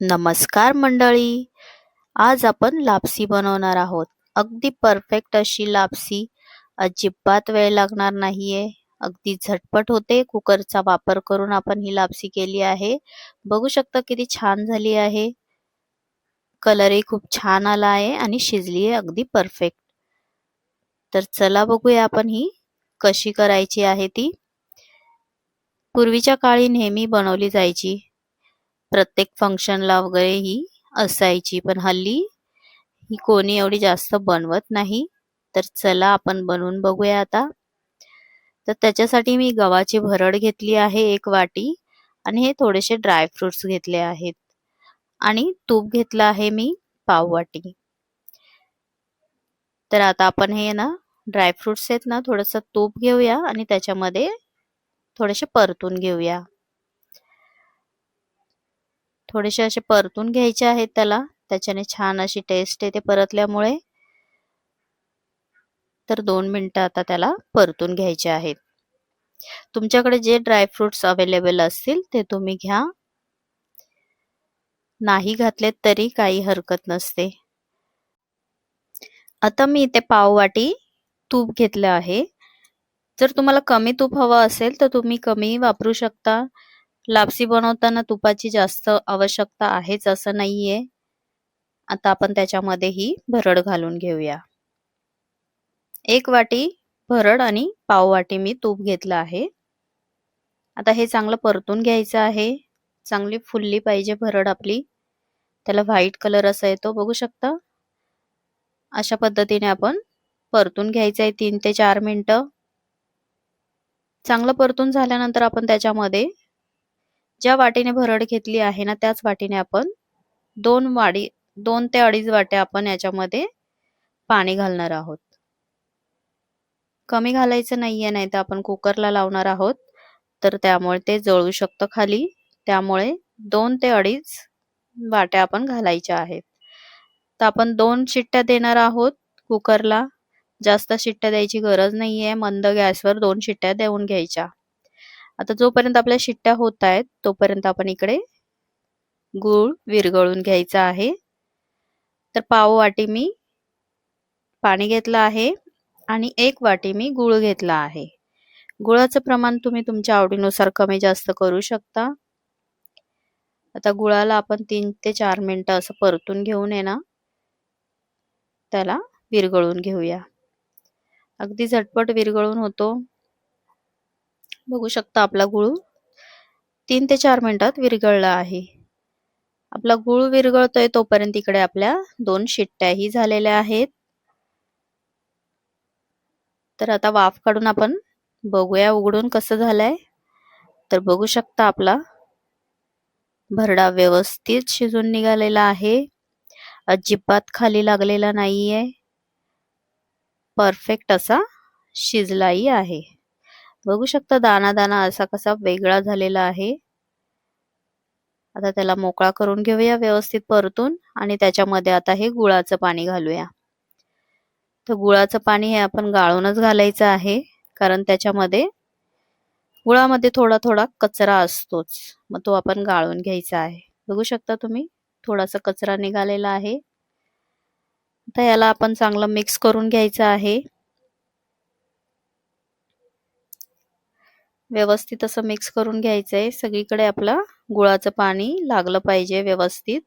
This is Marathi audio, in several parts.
नमस्कार मंडळी. आज आपण लापसी बनवणार आहोत. अगदी परफेक्ट अशी लापसी. अजिबात वेळ लागणार नाहीये. अगदी झटपट होते. कुकरचा वापर करून आपण ही लापसी केली आहे. बघू शकता किती छान झाली आहे. कलरही खूप छान आला आहे आणि शिजली आहे अगदी परफेक्ट. तर चला बघूया आपण ही कशी करायची आहे ती. पूर्वीच्या काळी नेहमी बनवली जायची. प्रत्येक फंक्शनला वगैरे ही असायची, पण हल्ली ही कोणी एवढी जास्त बनवत नाही. तर चला आपण बनवून बघूया आता. तर त्याच्यासाठी मी गव्हाची भरड घेतली आहे 1 वाटी आणि हे थोडेसे ड्राय फ्रुट्स घेतले आहेत आणि तूप घेतलं आहे मी पाव वाटी. तर आता आपण हे ना ड्राय फ्रुट्स आहेत ना थोडंसं तूप घेऊया आणि त्याच्यामध्ये थोडेसे परतून घेऊया. थोडेसे असे परतून घ्यायचे आहेत त्याला. त्याच्याने छान अशी टेस्ट येते परतल्यामुळे. तर 2 मिनिटं आता त्याला परतून घ्यायचे आहेत. तुमच्याकडे जे ड्राय फ्रुट्स अवेलेबल असतील ते तुम्ही घ्या. नाही घातलेत तरी काही हरकत नसते. आता मी इथे पाव वाटी तूप घेतलं आहे. जर तुम्हाला कमी तूप हवं असेल तर तुम्ही कमी वापरू शकता. लापसी बनवताना तुपाची जास्त आवश्यकता आहेच असं नाहीये. आता आपण त्याच्यामध्ये ही भरड घालून घेऊया. 1 वाटी भरड आणि पाव वाटी मी तूप घेतलं आहे. आता हे चांगलं परतून घ्यायचं आहे. चांगली फुलली पाहिजे भरड आपली. त्याला व्हाईट कलर असा येतो बघू शकता. अशा पद्धतीने आपण परतून घ्यायचं आहे 3 ते 4 मिनिटं. चांगलं परतून झाल्यानंतर आपण त्याच्यामध्ये ज्या वाटीने भरड घेतली आहे ना त्याच वाटीने आपण 2 ते अडीच वाट्या आपण याच्यामध्ये पाणी घालणार आहोत. कमी घालायचं नाहीये, नाही तर आपण कुकरला लावणार आहोत तर त्यामुळे ते जळू शकतं खाली. त्यामुळे 2 ते अडीच वाट्या आपण घालायच्या आहेत. तर आपण 2 शिट्ट्या देणार आहोत कुकरला. जास्त शिट्ट्या द्यायची गरज नाहीये. मंद गॅसवर 2 शिट्ट्या देऊन घ्यायच्या. आता जोपर्यंत आपल्या शिट्ट्या होत आहेत तोपर्यंत आपण इकडे गूळ विरघळून घ्यायचा आहे. तर पाव वाटी मी पाणी घेतलं आहे आणि 1 वाटी मी गूळ घेतला आहे. गुळाचं प्रमाण तुम्ही तुमच्या आवडीनुसार कमी जास्त करू शकता. आता गुळाला आपण 3 ते 4 मिनिटं असं परतून घेऊन आहे ना त्याला विरघळून घेऊया. अगदी झटपट विरघळून होतो. बघू शकता आपला गूळ 3 ते 4 मिनिटात विरघळला आहे. आपला गूळ विरघळतोय तोपर्यंत इकडे आपल्या 2 शिट्ट्याही झालेल्या आहेत. तर आता वाफ काढून आपण बघूया उघडून कसं झालंय. तर बघू शकता आपला भरडा व्यवस्थित शिजून निघालेला आहे. अजिबात खाली लागलेला नाहीये. परफेक्ट असा शिजलाही आहे. बघू शकता दाना दाना असा कसा वेगळा झालेला आहे. आता त्याला मोकळा करून घेऊया व्यवस्थित परतून आणि त्याच्यामध्ये आता हे गुळाचं पाणी घालूया. तर गुळाचं पाणी हे आपण गाळूनच घालायचं आहे, कारण त्याच्यामध्ये गुळामध्ये थोडा थोडा कचरा असतोच. मग तो आपण गाळून घ्यायचा आहे. बघू शकता तुम्ही थोडासा कचरा निघालेला आहे. आता याला आपण चांगलं मिक्स करून घ्यायचं आहे. व्यवस्थित असं मिक्स करून घ्यायचंय. सगळीकडे आपलं गुळाचं पाणी लागलं पाहिजे व्यवस्थित.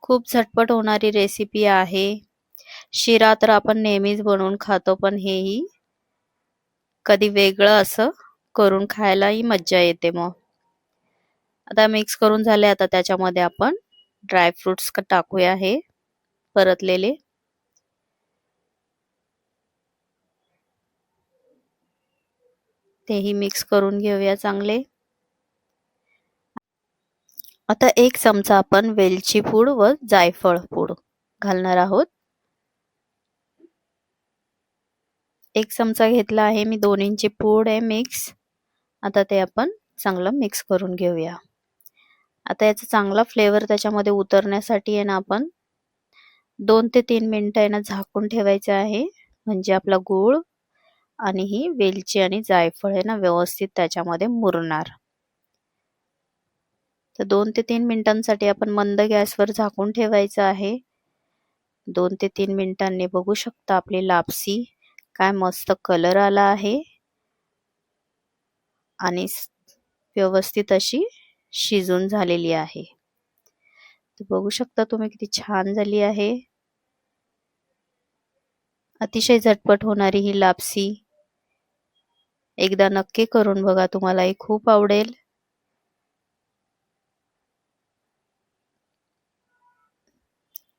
खूप झटपट होणारी रेसिपी आहे. शिरा तर आपण नेहमीच बनवून खातो, पण हेही कधी वेगळं असं करून खायलाही मज्जा येते. मग आता मिक्स करून झाले. आता त्याच्यामध्ये आपण ड्राय फ्रुट्स टाकूया हे परतलेले. तेही मिक्स करून घेऊया चांगले. आता 1 चमचा आपण वेलची पूड व जायफळ पूड घालणार आहोत. 1 चमचा घेतला आहे मी. दोन्हींची पूड आहे मिक्स. आता ते आपण चांगलं मिक्स करून घेऊया. आता याचा चांगला फ्लेवर त्याच्यामध्ये उतरण्यासाठी आहे ना आपण 2 ते 3 मिनिटं आहे ना झाकून ठेवायचं आहे. म्हणजे आपला गूळ आणि ही वेलची आणि जायफळ आहे ना व्यवस्थित त्याच्यामध्ये मुरणार. तर 2 ते 3 मिनिटांसाठी आपण मंद गॅसवर झाकून ठेवायचं आहे. 2 ते 3 मिनिटांनी बघू शकता आपली लापसी काय मस्त कलर आला आहे आणि व्यवस्थित अशी शिजून झालेली आहे. तर बघू शकता तुम्ही किती छान झाली आहे. अतिशय झटपट होणारी ही लापसी एकदा नक्की करून बघा, तुम्हालाही खूप आवडेल.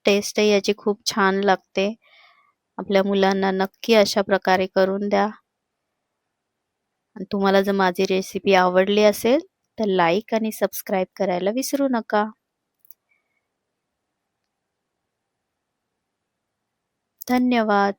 टेस्टही याची खूप छान लागते. आपल्या मुलांना नक्की अशा प्रकारे करून द्या. आणि तुम्हाला जर माझी रेसिपी आवडली असेल तर लाईक आणि सबस्क्राईब करायला विसरू नका. धन्यवाद.